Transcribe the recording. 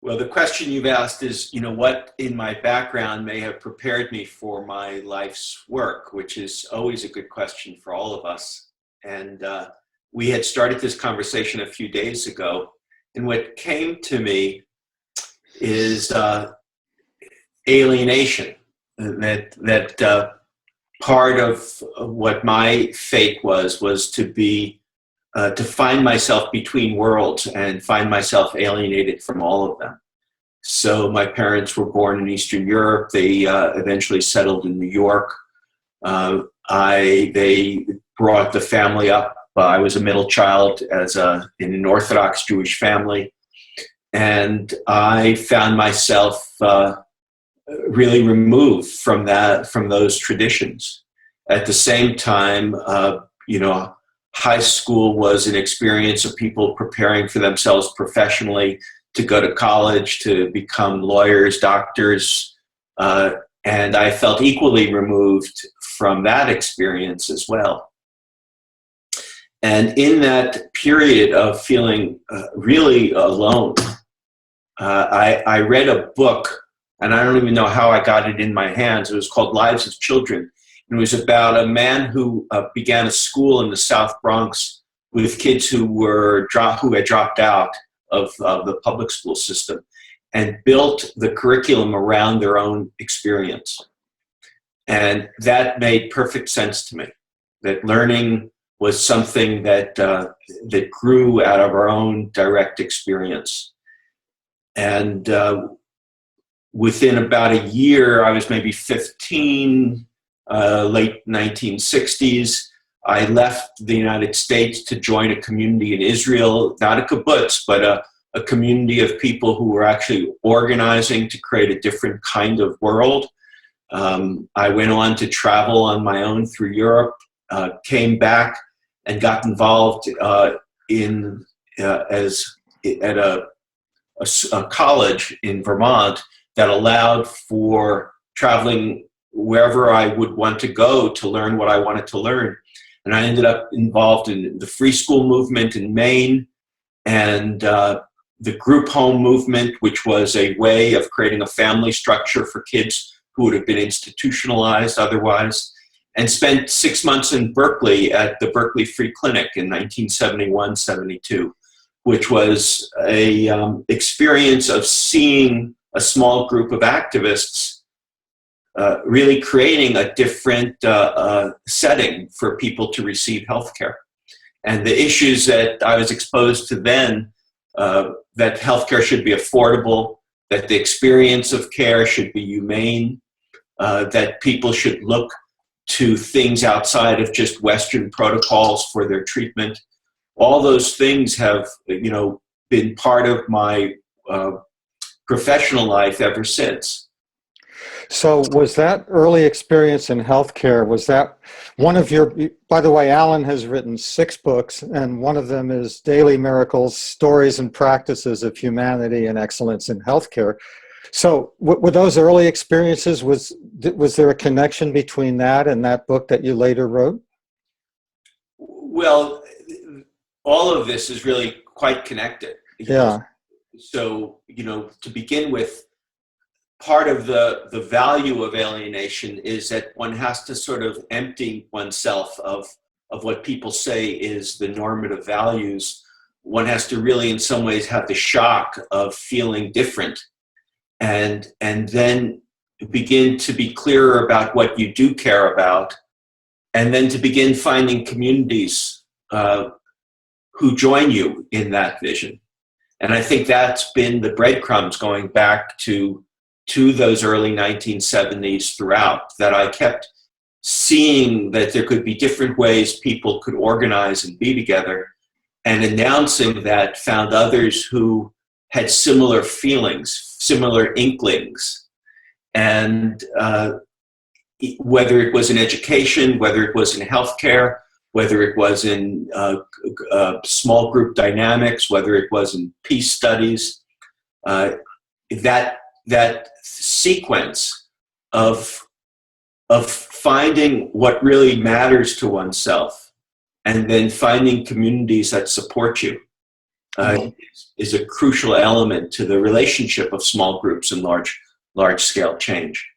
Well, the question you've asked is, what in my background may have prepared me for my life's work, which is always a good question for all of us. And we had started this conversation a few days ago, and what came to me is alienation. That part of what my fate was to find myself between worlds and find myself alienated from all of them. So my parents were born in Eastern Europe. They eventually settled in New York. They brought the family up. I was a middle child in an Orthodox Jewish family. And I found myself really removed from those traditions. At the same time, high school was an experience of people preparing for themselves professionally to go to college, to become lawyers, doctors, and I felt equally removed from that experience as well. And in that period of feeling really alone, I read a book, and I don't even know how I got it in my hands. It was called Lives of Children. It was about a man who began a school in the South Bronx with kids who had dropped out of the public school system and built the curriculum around their own experience. And that made perfect sense to me, that learning was something that grew out of our own direct experience. And within about a year, I was maybe 15, late 1960s, I left the United States to join a community in Israel, not a kibbutz, but a community of people who were actually organizing to create a different kind of world. I went on to travel on my own through Europe, came back and got involved at a college in Vermont that allowed for traveling wherever I would want to go to learn what I wanted to learn. And I ended up involved in the free school movement in Maine and the group home movement, which was a way of creating a family structure for kids who would have been institutionalized otherwise, and spent 6 months in Berkeley at the Berkeley Free Clinic in 1971-72, which was a experience of seeing a small group of activists really creating a different setting for people to receive healthcare. And the issues that I was exposed to then, that healthcare should be affordable, that the experience of care should be humane, that people should look to things outside of just Western protocols for their treatment. All those things have, been part of my professional life ever since. So was that early experience in healthcare, was that one of your, by the way, Alan has written 6 books, and one of them is Daily Miracles, Stories and Practices of Humanity and Excellence in Healthcare. So were those early experiences, was there a connection between that and that book that you later wrote? Well, all of this is really quite connected. Yeah. So, to begin with, part of the value of alienation is that one has to sort of empty oneself of what people say is the normative values. One has to really, in some ways, have the shock of feeling different and then begin to be clearer about what you do care about, and then to begin finding communities who join you in that vision. And I think that's been the breadcrumbs going back to those early 1970s throughout, that I kept seeing that there could be different ways people could organize and be together, and announcing that found others who had similar feelings, similar inklings. And whether it was in education, whether it was in healthcare, whether it was in small group dynamics, whether it was in peace studies, that sequence of finding what really matters to oneself, and then finding communities that support you, is a crucial element to the relationship of small groups and large scale change.